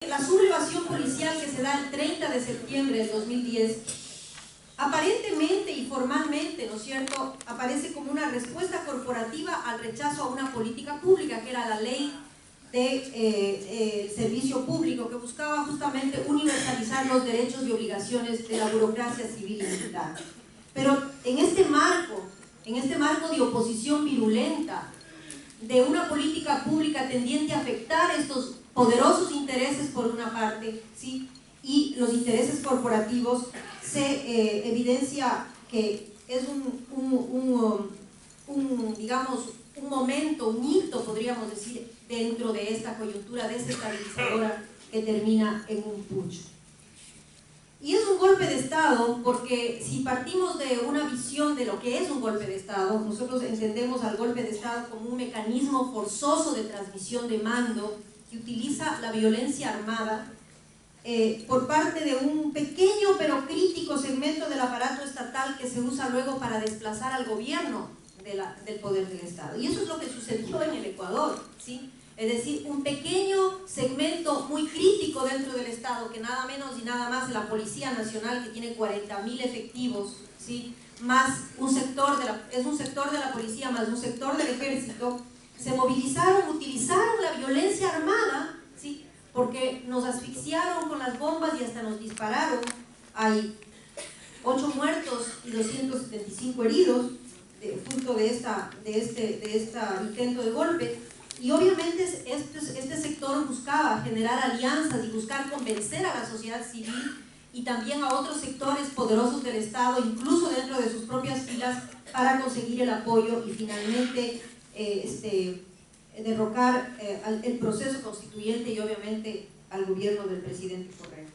La sublevación policial que se da el 30 de septiembre del 2010, aparentemente y formalmente, ¿no es cierto?, aparece como una respuesta corporativa al rechazo a una política pública, que era la ley de servicio público, que buscaba justamente universalizar los derechos y obligaciones de la burocracia civil y militar. Pero en este marco de oposición virulenta, de una política pública tendiente a afectar estos poderosos intereses por una parte, ¿sí?, y los intereses corporativos, se evidencia que es digamos, un momento, un hito, podríamos decir, dentro de esta coyuntura desestabilizadora que termina en un pucho. Y es un golpe de Estado porque si partimos de una visión de lo que es un golpe de Estado, nosotros entendemos al golpe de Estado como un mecanismo forzoso de transmisión de mando que utiliza la violencia armada por parte de un pequeño pero crítico segmento del aparato estatal que se usa luego para desplazar al gobierno del poder del Estado. Y eso es lo que sucedió en el Ecuador, ¿sí? Es decir, un pequeño segmento muy crítico dentro del Estado, que nada menos y nada más la Policía Nacional, que tiene 40.000 efectivos, ¿sí?, más un sector es un sector de la policía más un sector del ejército, se movilizaron, utilizaron la violencia armada, ¿sí?, porque nos asfixiaron con las bombas y hasta nos dispararon. Hay 8 muertos y 275 heridos fruto de este intento de golpe. Y obviamente este sector buscaba generar alianzas y buscar convencer a la sociedad civil y también a otros sectores poderosos del Estado, incluso dentro de sus propias filas, para conseguir el apoyo y finalmente derrocar el proceso constituyente y obviamente al gobierno del presidente Correa.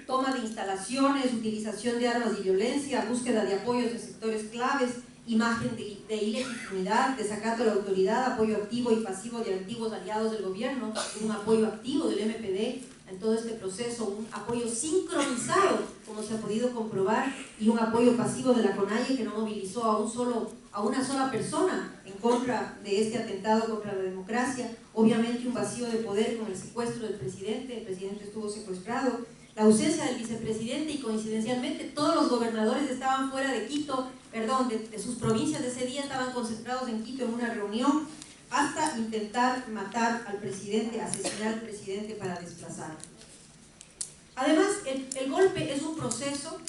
Toma de instalaciones, utilización de armas y violencia, búsqueda de apoyos de sectores claves, imagen de ilegitimidad, desacato a la autoridad, apoyo activo y pasivo de antiguos aliados del gobierno, un apoyo activo del MPD en todo este proceso, un apoyo sincronizado, como se ha podido comprobar, y un apoyo pasivo de la CONAIE, que no movilizó a una sola persona en contra de este atentado contra la democracia. Obviamente un vacío de poder con el secuestro del presidente, el presidente estuvo secuestrado, la ausencia del vicepresidente y coincidencialmente todos los gobernadores estaban fuera de Quito, de sus provincias de ese día, estaban concentrados en Quito en una reunión, hasta intentar matar al presidente, asesinar al presidente para desplazarlo. Además, el golpe es un proceso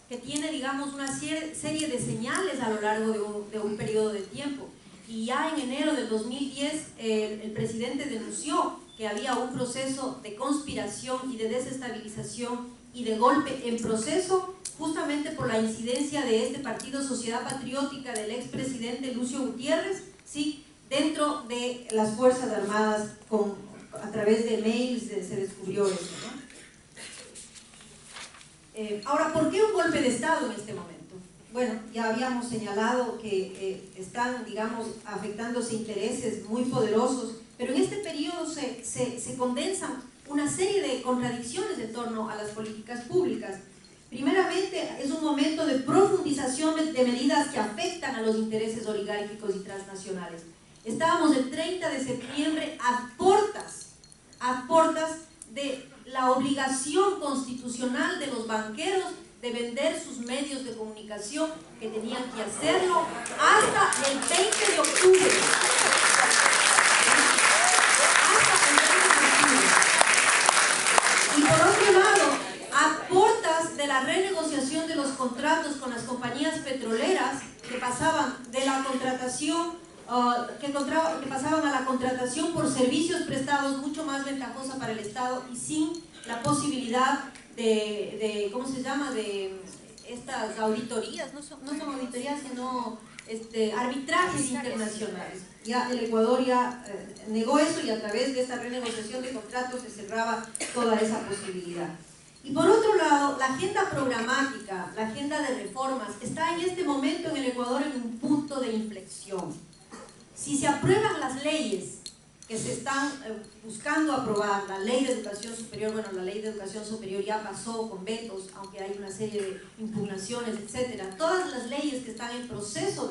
que tiene, digamos, una serie de señales a lo largo de un periodo de tiempo. Y ya en enero del 2010 el presidente denunció que había un proceso de conspiración y de desestabilización y de golpe en proceso, justamente por la incidencia de este partido Sociedad Patriótica del expresidente Lucio Gutiérrez, ¿sí?, dentro de las Fuerzas Armadas, a través de mails se descubrió eso, ¿no? Ahora, ¿por qué un golpe de Estado en este momento? Bueno, ya habíamos señalado que están, digamos, afectándose intereses muy poderosos, pero en este periodo se condensan una serie de contradicciones en torno a las políticas públicas. Primeramente, es un momento de profundización de medidas que afectan a los intereses oligárquicos y transnacionales. Estábamos el 30 de septiembre a portas de la obligación constitucional de los banqueros de vender sus medios de comunicación, que tenían que hacerlo hasta el 20 de octubre. Y por otro lado, a portas de la renegociación de los contratos con las compañías petroleras, que pasaban de la contratación que pasaban a la contratación por servicios prestados mucho más ventajosa para el Estado y sin la posibilidad ¿cómo se llama?, de estas auditorías, no son auditorías, sino arbitrajes internacionales. Ya el Ecuador ya negó eso, y a través de esta renegociación de contratos se cerraba toda esa posibilidad. Y por otro lado, la agenda programática, la agenda de reformas, está en este momento en el Ecuador en un punto de inflexión. Si se aprueban las leyes que se están buscando aprobar, la ley de educación superior, bueno, la ley de educación superior ya pasó con vetos, aunque hay una serie de impugnaciones, etcétera. Todas las leyes que están en proceso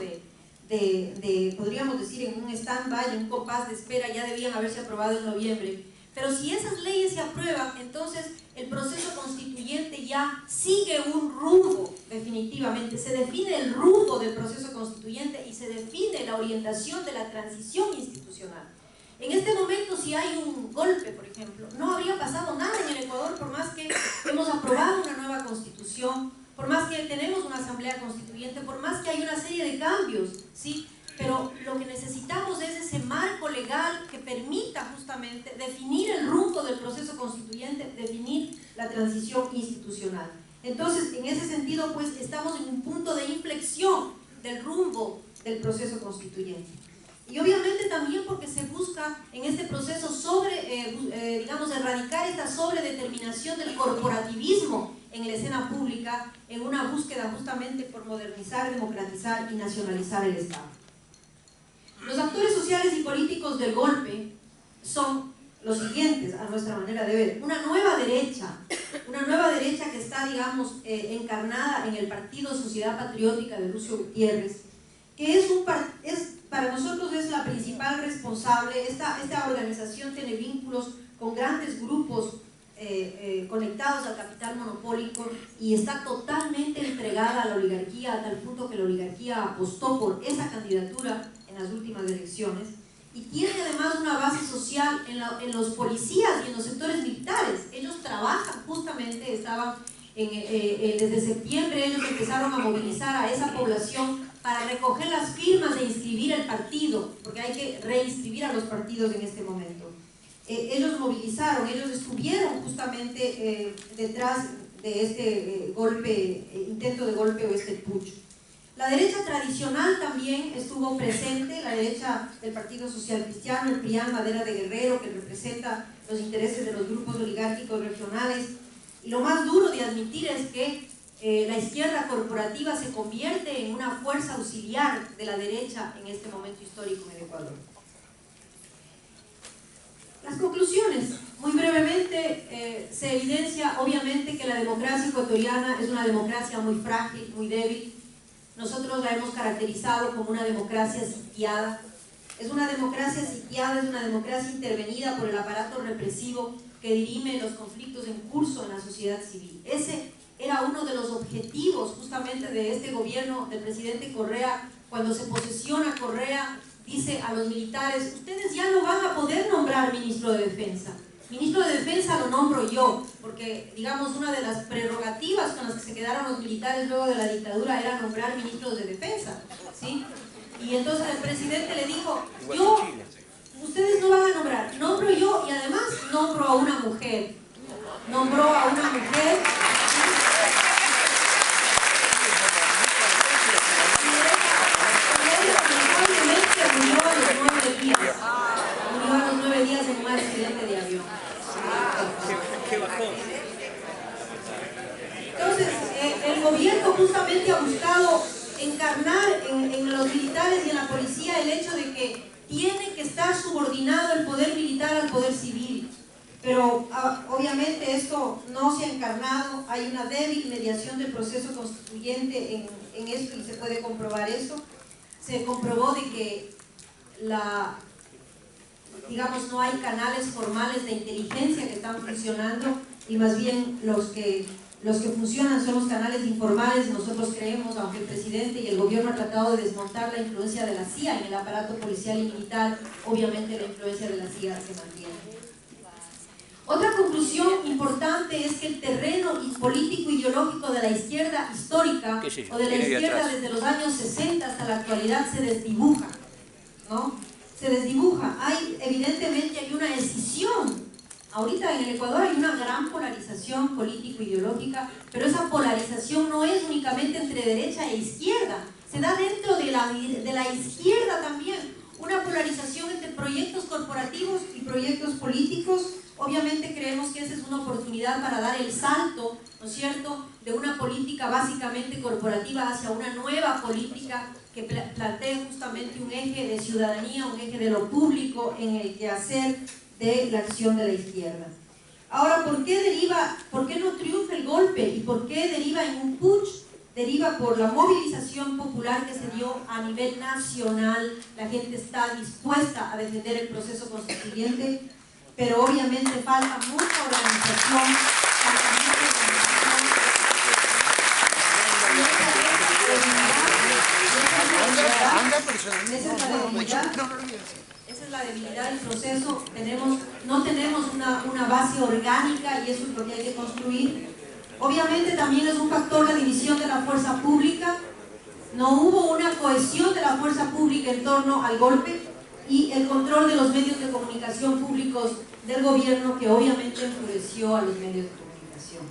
podríamos decir, en un stand-by, en un compás de espera, ya debían haberse aprobado en noviembre. Pero si esas leyes se aprueban, entonces el proceso constituyente ya sigue un rumbo, definitivamente. Se define el rumbo del proceso constituyente y se define la orientación de la transición institucional. En este momento, si hay un golpe, por ejemplo, no habría pasado nada en el Ecuador, por más que hemos aprobado una nueva constitución, por más que tenemos una asamblea constituyente, por más que hay una serie de cambios, ¿sí? Pero lo que necesitamos es ese marco legal que permita justamente definir el rumbo del proceso constituyente, definir la transición institucional. Entonces, en ese sentido, pues, estamos en un punto de inflexión del rumbo del proceso constituyente. Y obviamente también porque se busca en este proceso digamos, erradicar esta sobredeterminación del corporativismo en la escena pública, en una búsqueda justamente por modernizar, democratizar y nacionalizar el Estado. Los actores sociales y políticos del golpe son los siguientes, a nuestra manera de ver. Una nueva derecha que está, digamos, encarnada en el Partido Sociedad Patriótica de Lucio Gutiérrez, que para nosotros es la principal responsable. Esta organización tiene vínculos con grandes grupos conectados al capital monopólico y está totalmente entregada a la oligarquía, a tal punto que la oligarquía apostó por esa candidatura en las últimas elecciones, y tiene además una base social en los policías y en los sectores militares. Ellos trabajan justamente, desde septiembre ellos empezaron a movilizar a esa población para recoger las firmas de inscribir el partido, porque hay que reinscribir a los partidos en este momento. Ellos movilizaron, ellos estuvieron justamente detrás de este intento de golpe o este putsch. La derecha tradicional también estuvo presente, la derecha del Partido Social Cristiano, el PRIAN Madera de Guerrero, que representa los intereses de los grupos oligárquicos regionales. Y lo más duro de admitir es que la izquierda corporativa se convierte en una fuerza auxiliar de la derecha en este momento histórico en el Ecuador. Las conclusiones, muy brevemente, se evidencia obviamente que la democracia ecuatoriana es una democracia muy frágil, muy débil. Nosotros la hemos caracterizado como una democracia sitiada. Es una democracia sitiada, es una democracia intervenida por el aparato represivo que dirime los conflictos en curso en la sociedad civil. Ese era uno de los objetivos justamente de este gobierno del presidente Correa. Cuando se posesiona Correa, dice a los militares: ustedes ya no van a poder nombrar ministro de Defensa. Ministro de Defensa lo nombro yo, porque, digamos, una de las prerrogativas con las que se quedaron los militares luego de la dictadura era nombrar ministros de Defensa, ¿sí? Y entonces el presidente le dijo: ustedes no van a nombrar, nombro yo, y además nombro a una mujer. Nombró a una mujer. Murió a los 9 días en un accidente de avión. ¿Qué bajó? Entonces, el gobierno justamente ha buscado encarnar en los militares y en la policía el hecho de que tiene que estar subordinado el poder militar al poder civil. Pero obviamente esto no se ha encarnado, hay una débil mediación del proceso constituyente en esto, y se puede comprobar eso. Se comprobó de que digamos, no hay canales formales de inteligencia que están funcionando, y más bien los que funcionan son los canales informales. Nosotros creemos, aunque el presidente y el gobierno han tratado de desmontar la influencia de la CIA en el aparato policial y militar, obviamente la influencia de la CIA se mantiene. Otra conclusión importante es que el terreno político ideológico de la izquierda histórica o de la izquierda desde los años 60 hasta la actualidad se desdibuja, ¿no? Se desdibuja. Evidentemente hay una escisión. Ahorita en el Ecuador hay una gran polarización político-ideológica, pero esa polarización no es únicamente entre derecha e izquierda, se da dentro de la izquierda también, una polarización entre proyectos corporativos y proyectos políticos. Obviamente creemos que esa es una oportunidad para dar el salto, ¿no es cierto?, de una política básicamente corporativa hacia una nueva política que plantee justamente un eje de ciudadanía, un eje de lo público en el quehacer de la acción de la izquierda. Ahora, ¿por qué no triunfa el golpe y por qué deriva en un putsch? Deriva por la movilización popular que se dio a nivel nacional. La gente está dispuesta a defender el proceso constituyente, pero obviamente falta mucha organización, falta mucha esa es la debilidad del proceso. No tenemos una base orgánica y eso es lo que hay que construir. Obviamente también es un factor la división de la fuerza pública. No hubo una cohesión de la fuerza pública en torno al golpe y el control de los medios de comunicación públicos del gobierno, que obviamente enfureció a los medios de comunicación.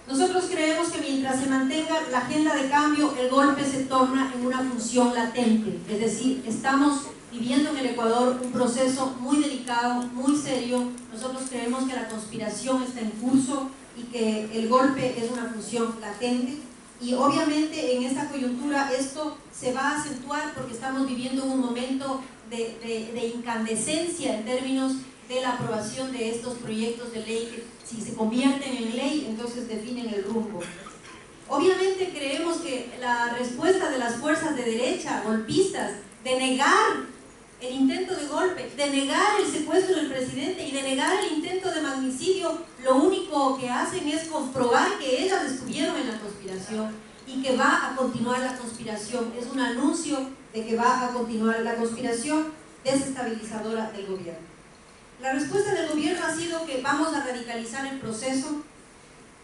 Nosotros creemos que mientras se mantenga la agenda de cambio, el golpe se torna en una función latente, es decir, estamos viviendo en el Ecuador un proceso muy delicado, muy serio. Nosotros creemos que la conspiración está en curso y que el golpe es una función latente, y obviamente en esta coyuntura esto se va a acentuar porque estamos viviendo un momento de incandescencia en términos de la aprobación de estos proyectos de ley que, si se convierten en ley, entonces definen el rumbo. Obviamente creemos que la respuesta de las fuerzas de derecha, golpistas, de negar el intento de golpe, de negar el secuestro del presidente y de negar el intento de magnicidio, lo único que hacen es comprobar que ellas estuvieron en la conspiración y que va a continuar la conspiración. Es un anuncio de que va a continuar la conspiración desestabilizadora del gobierno. La respuesta del gobierno ha sido que vamos a radicalizar el proceso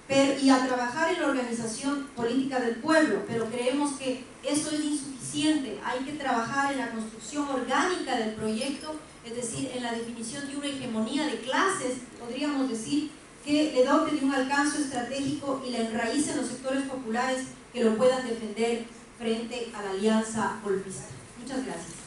y a trabajar en la organización política del pueblo, pero creemos que eso es insuficiente. Hay que trabajar en la construcción orgánica del proyecto, es decir, en la definición de una hegemonía de clases, podríamos decir, que le dote de un alcance estratégico y le enraíce en los sectores populares que lo puedan defender frente a la alianza golpista. Muchas gracias.